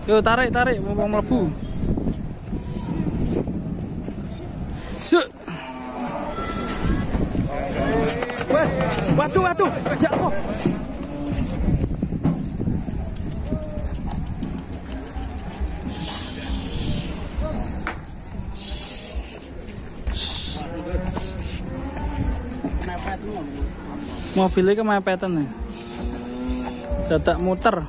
Yo tarik mau mlebu. Waduh, ya Allah. Mobilnya kemepetan nih. Dadak muter.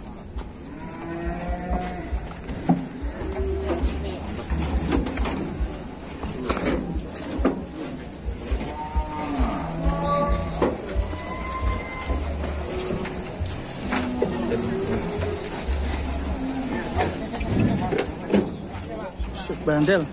Bandel.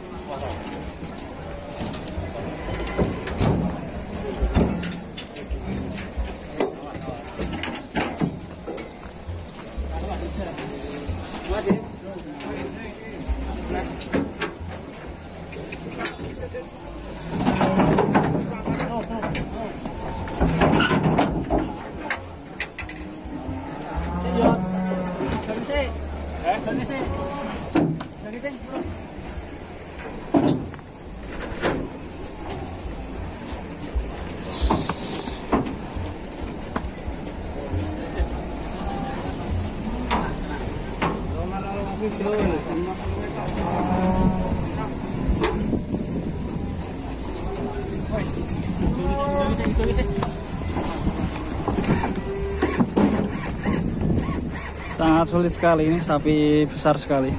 Sangat sulit sekali, ini sapi besar sekali.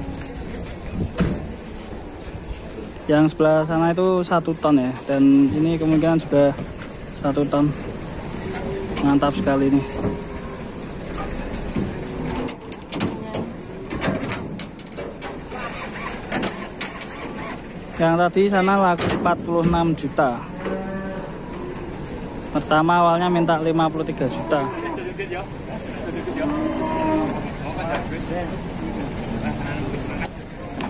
Yang sebelah sana itu 1 ton ya, dan ini kemungkinan juga 1 ton. Mantap sekali ini. Yang tadi sana laku 46 juta. Pertama awalnya minta 53 juta.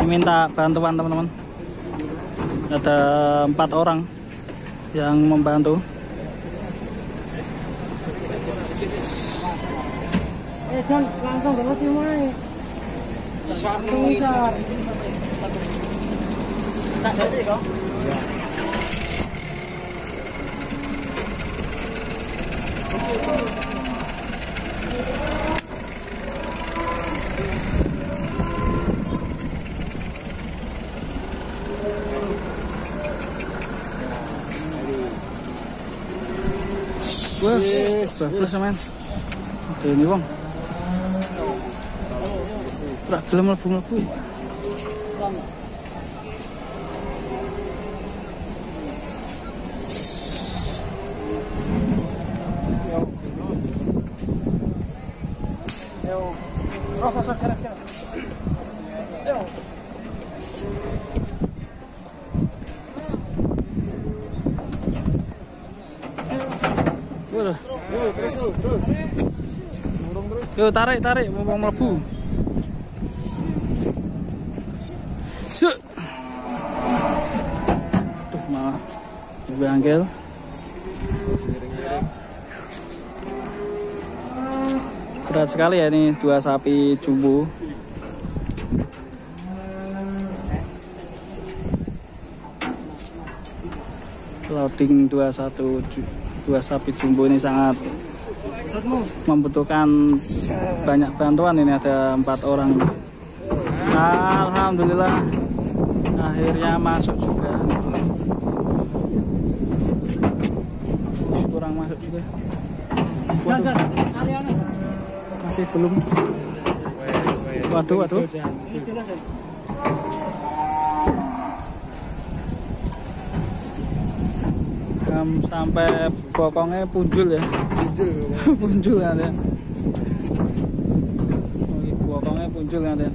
Minta bantuan teman-teman. Ada 4 orang yang membantu. John, langsung banget sih Mai. Tak ada sih kok. Wah, bagus men. Ini wong. Ora gelem mlebu-mlebu. Yo tarik mau mlebu. Tuh malah bangkel. Berat sekali ya ini 2 sapi jumbo. Loading 2 sapi jumbo ini sangat membutuhkan banyak bantuan. Ini ada 4 orang. Alhamdulillah akhirnya masuk juga. Kurang masuk juga. Masih belum. Waduh. Sampai bokongnya punjul ya. Punjul ada. Bokongnya punjul ada.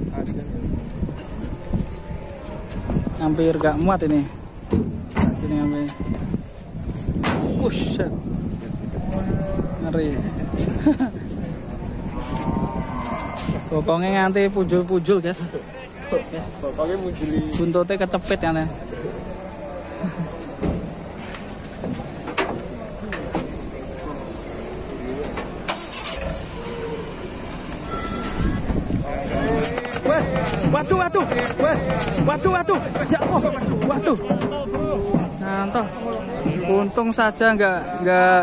Hampir gak muat ini. Ini hampir. Wush. Ngeri. Bokongnya nganti punjul-punjul guys. Bokongnya munjuli. Buntutnya kecepit ya. Waduh, waduh. Waduh, waduh. Ya Allah. Waduh. Mantap. Untung saja nggak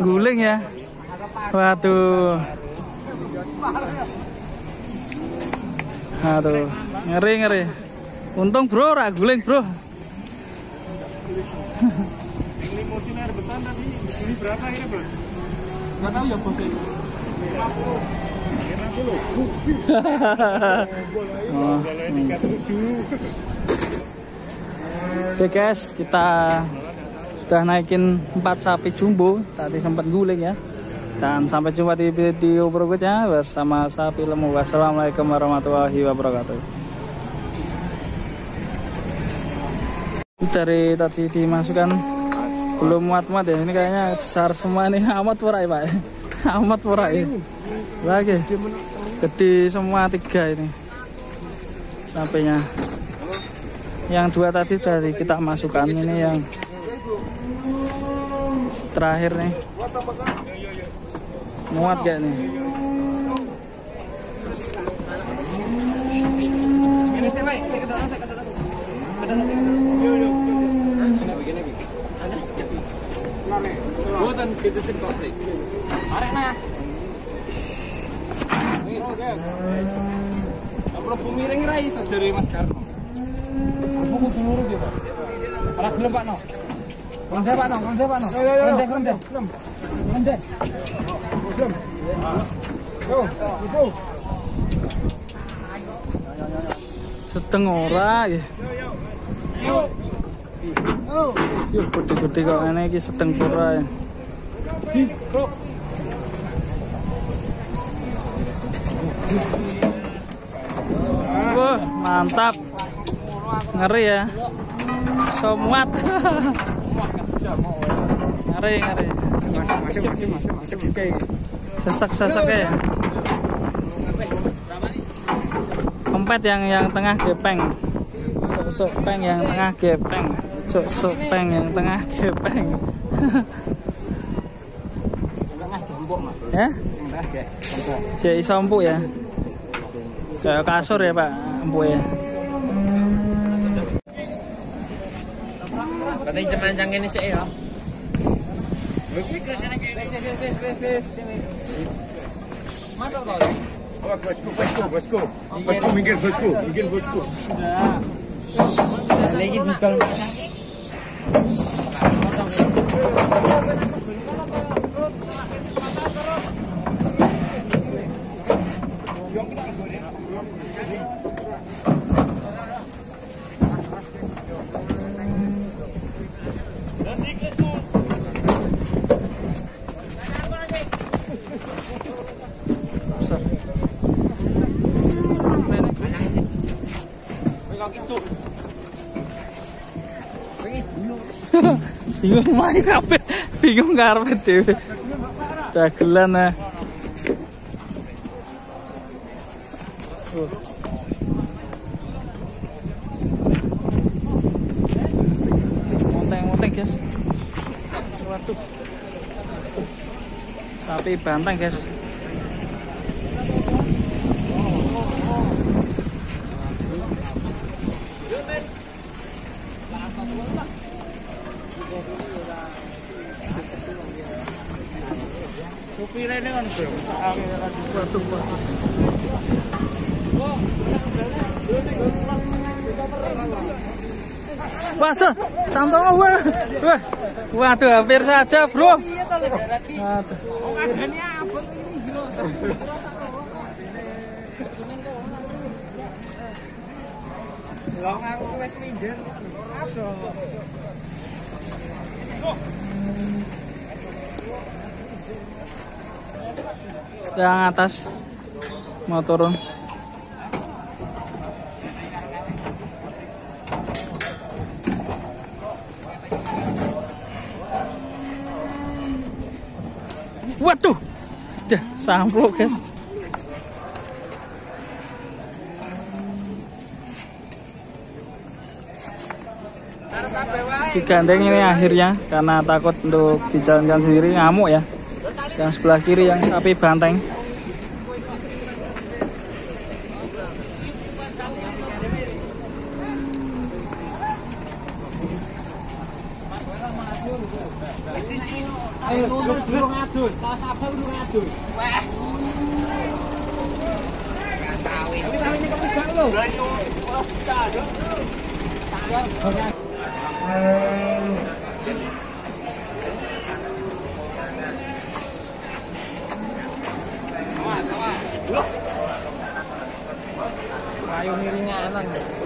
guling ya. Waduh. Aduh, ngeri. Untung bro, ora guling bro. Limousin air beton tapi ini berapa ini bro? Nggak tahu ya bos ini. Oke guys, kita sudah naikin 4 sapi jumbo. Tadi sempat guling ya. Dan sampai jumpa di video berikutnya bersama Sapi Lemu. Wassalamualaikum warahmatullahi wabarakatuh. Dari tadi dimasukkan belum muat-muat ya. Ini kayaknya besar semua nih. Amat pura ya Pak. Amat pura ya. Lagi gede semua 3 ini sapinya. Yang 2 tadi dari kita masukkan, ini yang terakhir nih. Muat kayak nih. Buatan gitu sih kok sih. Arek nah. Apa bumiring ra iso jare Mas Karno. Aku kudu lurus ya, Pak. Ora gelem Pak No. Konde Pak No. Konde. Yo. Seteng ora ya. Yo gede-gede kok ini iki seteng pura ya. Wah, mantap. Ngeri ya. Somuat. Ngeri. Masuk Sesak ya. Kempet yang tengah gepeng. Sok peng yang tengah gepeng. Sok peng yang tengah gepeng. Ya? Jadi empuk ya. Kayak kasur ya Pak, empuk ya. Katanya cemancang ini sih ya. Masuk tol. Bosku. Minggir bosku. Sudah. Lagi di tol. Bingung main karpet, bingung karpet dhewe. Dagelan ah. Monteng guys. Waduh. Sapi banteng guys. Supirnya ini kan bro. Waduh. Waduh, santong wah. Waduh, hampir saja, bro. Waduh. Long aku wis minggir. Aduh. Yang atas mau turun. Waduh, dah samplok guys. Digandeng ini akhirnya karena takut untuk dijalankan sendiri, ngamuk ya. Yang sebelah kiri yang sapi banteng. Ayo, durung adus. Kelas abang durung adus. Wah. Tawi. Tawi ini kepegang lho. Ayo miringnya enak.